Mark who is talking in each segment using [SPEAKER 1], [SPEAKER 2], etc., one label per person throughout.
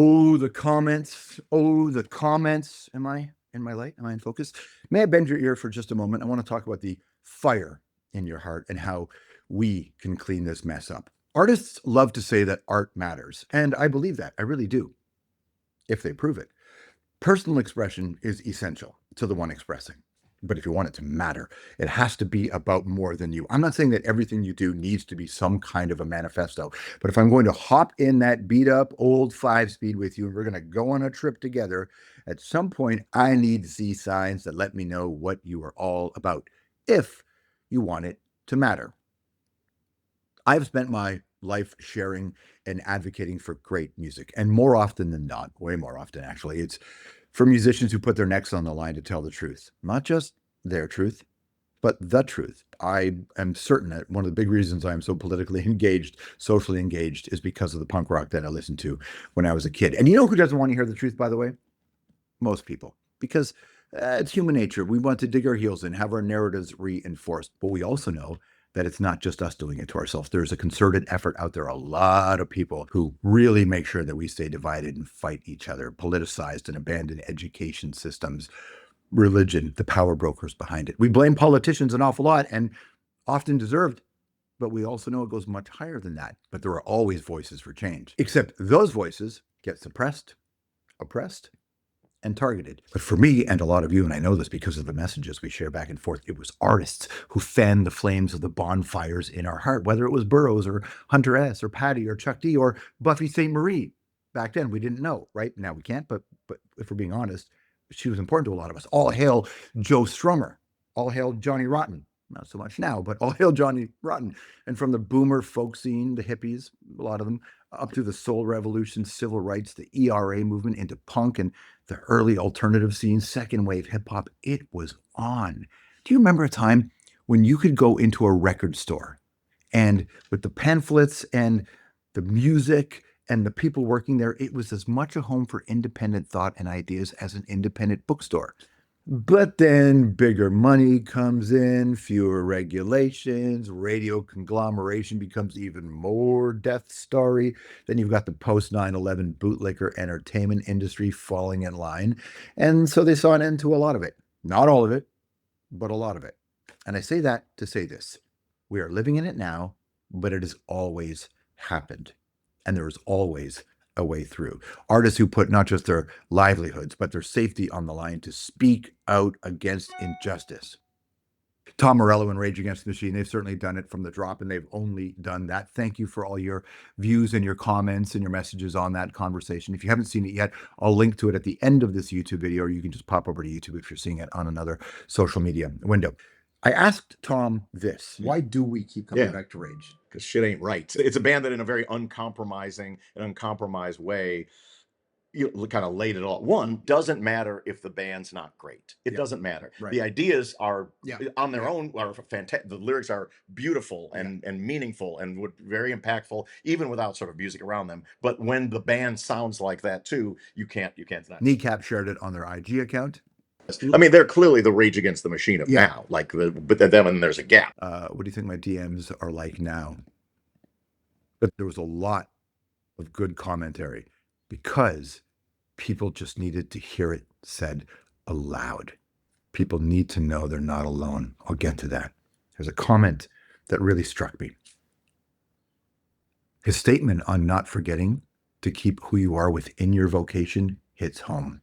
[SPEAKER 1] Oh, the comments. Oh, the comments. Am I in my light? Am I in focus? May I bend your ear for just a moment? I want to talk about the fire in your heart and how we can clean this mess up. Artists love to say that art matters, and I believe that. I really do, if they prove it. Personal expression is essential to the one expressing. But if you want it to matter, it has to be about more than you. I'm not saying that everything you do needs to be some kind of a manifesto, but if I'm going to hop in that beat up old 5-speed with you and we're going to go on a trip together, at some point I need to see signs that let me know what you are all about, if you want it to matter. I've spent my life sharing and advocating for great music, and more often than not, way more often actually, it's for musicians who put their necks on the line to tell the truth, not just their truth, but the truth. I am certain that one of the big reasons I am so politically engaged, socially engaged, is because of the punk rock that I listened to when I was a kid. And you know who doesn't want to hear the truth, by the way? Most people, because it's human nature. We want to dig our heels in, have our narratives reinforced. But we also know that it's not just us doing it to ourselves. There's a concerted effort out there, a lot of people who really make sure that we stay divided and fight each other, politicized and abandon education systems, religion, the power brokers behind it. We blame politicians an awful lot, and often deserved, but we also know it goes much higher than that. But there are always voices for change, except those voices get suppressed, oppressed, and targeted. But for me and a lot of you, and I know this because of the messages we share back and forth, it was artists who fanned the flames of the bonfires in our heart, whether it was Burroughs or Hunter S. or Patty or Chuck D. or Buffy St. Marie. Back then, we didn't know, right? Now we can't, but if we're being honest, she was important to a lot of us. All hail Joe Strummer. All hail Johnny Rotten. Not so much now, but all hail Johnny Rotten. And from the boomer folk scene, the hippies, a lot of them, up through the soul revolution, civil rights, the ERA movement, into punk and the early alternative scene, second wave hip hop, it was on. Do you remember a time when you could go into a record store and with the pamphlets and the music and the people working there, it was as much a home for independent thought and ideas as an independent bookstore? But then bigger money comes in, fewer regulations, radio conglomeration becomes even more death starry. Then you've got the post 9/11 bootlicker entertainment industry falling in line. And so they saw an end to a lot of it. Not all of it, but a lot of it. And I say that to say this. We are living in it now, but it has always happened. And there is always a way through. Artists who put not just their livelihoods, but their safety on the line to speak out against injustice. Tom Morello and Rage Against the Machine, they've certainly done it from the drop, and they've only done that. Thank you for all your views and your comments and your messages on that conversation. If you haven't seen it yet, I'll link to it at the end of this YouTube video, or you can just pop over to YouTube if you're seeing it on another social media window. I asked Tom this. Why do we keep coming back to Rage?
[SPEAKER 2] Because shit ain't right. It's a band that in a very uncompromising and uncompromised way, you kind of laid it all. One, doesn't matter if the band's not great. It doesn't matter.
[SPEAKER 1] Right.
[SPEAKER 2] The ideas are on their own are fantastic. The lyrics are beautiful and meaningful and very impactful, even without sort of music around them. But when the band sounds like that too, you can't deny.
[SPEAKER 1] Kneecap shared it on their IG account.
[SPEAKER 2] I mean, they're clearly the Rage Against the Machine of now. Like, but then there's a gap.
[SPEAKER 1] What do you think my DMs are like now? But there was a lot of good commentary because people just needed to hear it said aloud. People need to know they're not alone. I'll get to that. There's a comment that really struck me. His statement on not forgetting to keep who you are within your vocation hits home.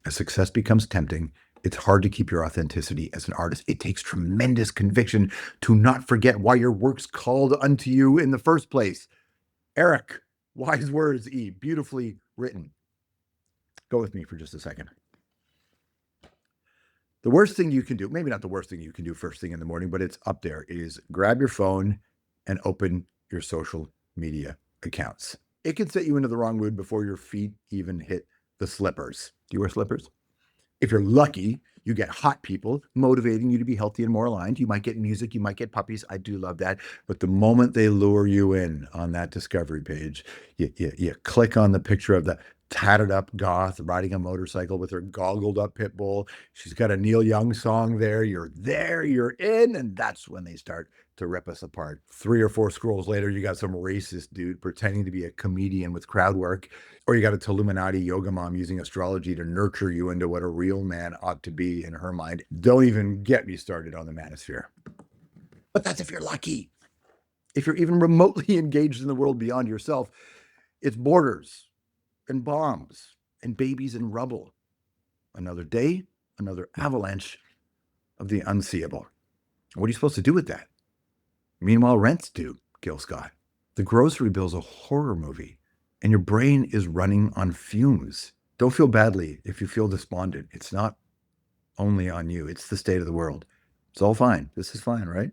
[SPEAKER 1] As success becomes tempting, it's hard to keep your authenticity as an artist. It takes tremendous conviction to not forget why your work's called unto you in the first place. Eric, wise words, E, beautifully written. Go with me for just a second. The worst thing you can do, maybe not the worst thing you can do first thing in the morning, but it's up there, is grab your phone and open your social media accounts. It can set you into the wrong mood before your feet even hit the slippers. Do you wear slippers? If you're lucky, you get hot people motivating you to be healthy and more aligned. You might get music, you might get puppies. I do love that. But the moment they lure you in on that discovery page, you click on the picture of the tatted up goth riding a motorcycle with her goggled up pit bull. She's got a Neil Young song there. You're in. And that's when they start to rip us apart. 3 or 4 scrolls later, you got some racist dude pretending to be a comedian with crowd work. Or you got a Illuminati yoga mom using astrology to nurture you into what a real man ought to be in her mind. Don't even get me started on the manosphere. But that's if you're lucky. If you're even remotely engaged in the world beyond yourself, it's borders and bombs and babies and rubble. Another day, another avalanche of the unseeable. What are you supposed to do with that? Meanwhile, rent's due, Gil Scott. The grocery bill's a horror movie, and your brain is running on fumes. Don't feel badly if you feel despondent. It's not only on you, it's the state of the world. It's all fine. This is fine, right?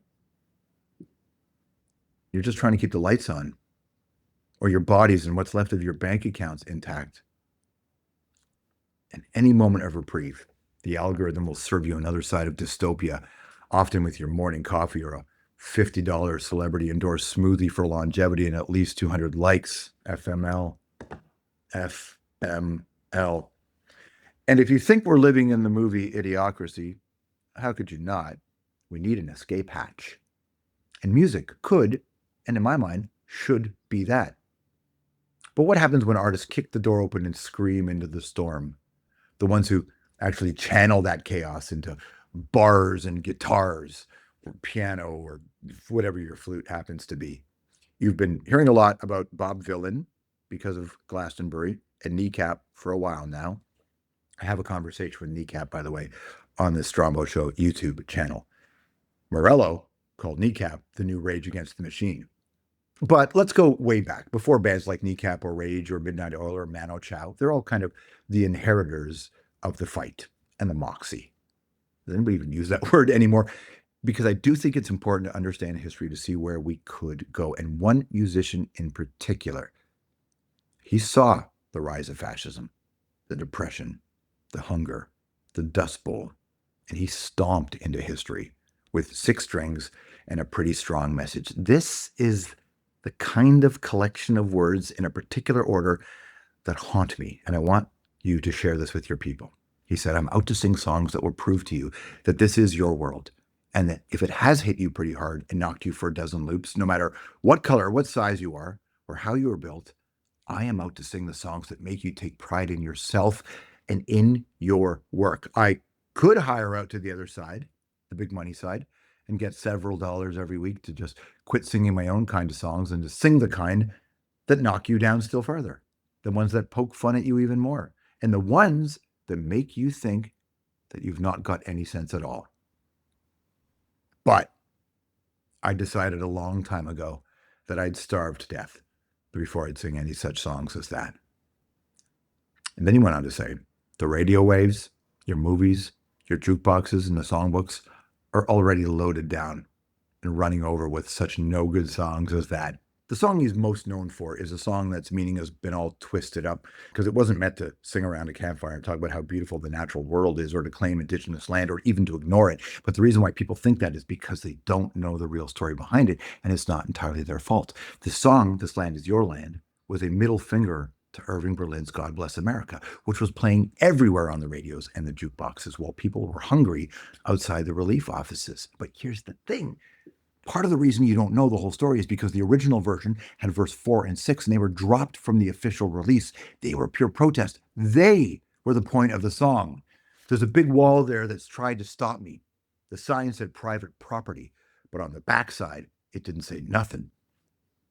[SPEAKER 1] You're just trying to keep the lights on, or your bodies and what's left of your bank accounts intact. And any moment of reprieve, the algorithm will serve you another side of dystopia, often with your morning coffee or a $50 celebrity endorsed smoothie for longevity and at least 200 likes. FML. FML. And if you think we're living in the movie Idiocracy, how could you not? We need an escape hatch. And music could, and in my mind, should be that. But what happens when artists kick the door open and scream into the storm? The ones who actually channel that chaos into bars and guitars or piano or whatever your flute happens to be. You've been hearing a lot about Bob Vylan because of Glastonbury and Kneecap for a while now. I have a conversation with Kneecap, by the way, on the Strombo Show YouTube channel. Morello called Kneecap the new Rage Against the Machine. But let's go way back, before bands like Kneecap or Rage or Midnight Oil or Mano Chao. They're all kind of the inheritors of the fight and the moxie. Does anybody even use that word anymore? Because I do think it's important to understand history to see where we could go. And one musician in particular, he saw the rise of fascism, the depression, the hunger, the Dust Bowl, and he stomped into history with 6 strings and a pretty strong message. This is the kind of collection of words in a particular order that haunt me, and I want you to share this with your people. He said, I'm out to sing songs that will prove to you that this is your world, and that if it has hit you pretty hard and knocked you for a dozen loops, no matter what color, what size you are, or how you are built, I am out to sing the songs that make you take pride in yourself and in your work. I could hire out to the other side, the big money side, and get several dollars every week to just quit singing my own kind of songs and to sing the kind that knock you down still further, the ones that poke fun at you even more, and the ones that make you think that you've not got any sense at all. But I decided a long time ago that I'd starve to death before I'd sing any such songs as that. And then he went on to say, the radio waves, your movies, your jukeboxes, and the songbooks are already loaded down and running over with such no good songs as that. The song he's most known for is a song that's meaning has been all twisted up because it wasn't meant to sing around a campfire and talk about how beautiful the natural world is or to claim indigenous land or even to ignore it. But the reason why people think that is because they don't know the real story behind it, and it's not entirely their fault. The song, This Land Is Your Land, was a middle finger to Irving Berlin's God Bless America, which was playing everywhere on the radios and the jukeboxes while people were hungry outside the relief offices. But here's the thing. Part of the reason you don't know the whole story is because the original version had verse 4 and 6, and they were dropped from the official release. They were pure protest. They were the point of the song. There's a big wall there that's tried to stop me. The sign said private property, but on the backside, it didn't say nothing.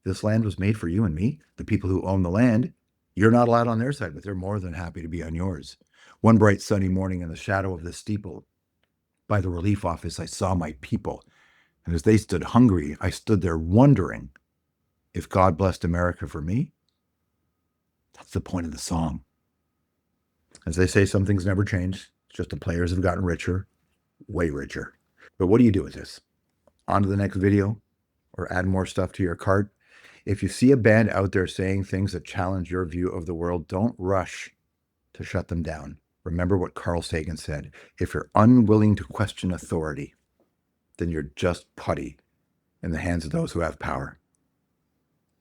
[SPEAKER 1] This land was made for you and me, the people who own the land. You're not allowed on their side, but they're more than happy to be on yours. One bright sunny morning in the shadow of the steeple by the relief office, I saw my people. And as they stood hungry, I stood there wondering if God blessed America for me. That's the point of the song. As they say, some things never change. It's just the players have gotten richer, way richer. But what do you do with this? On to the next video or add more stuff to your cart? If you see a band out there saying things that challenge your view of the world, don't rush to shut them down. Remember what Carl Sagan said. If you're unwilling to question authority, then you're just putty in the hands of those who have power.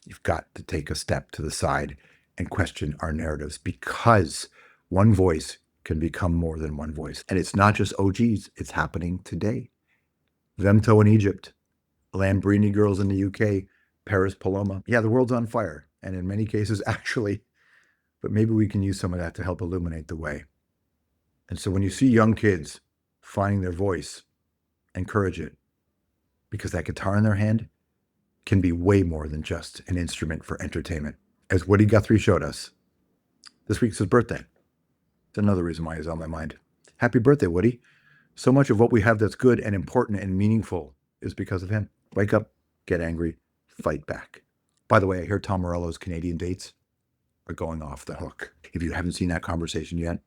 [SPEAKER 1] You've got to take a step to the side and question our narratives, because one voice can become more than one voice. And it's not just OGs, it's happening today. Vemto in Egypt, Lambrini girls in the UK, Paris Paloma. Yeah, the world's on fire. And in many cases, actually, but maybe we can use some of that to help illuminate the way. And so when you see young kids finding their voice, encourage it, because that guitar in their hand can be way more than just an instrument for entertainment. As Woody Guthrie showed us, this week's his birthday. It's another reason why he's on my mind. Happy birthday, Woody. So much of what we have that's good and important and meaningful is because of him. Wake up, get angry, fight back. By the way, I hear Tom Morello's Canadian dates are going off the hook. If you haven't seen that conversation yet,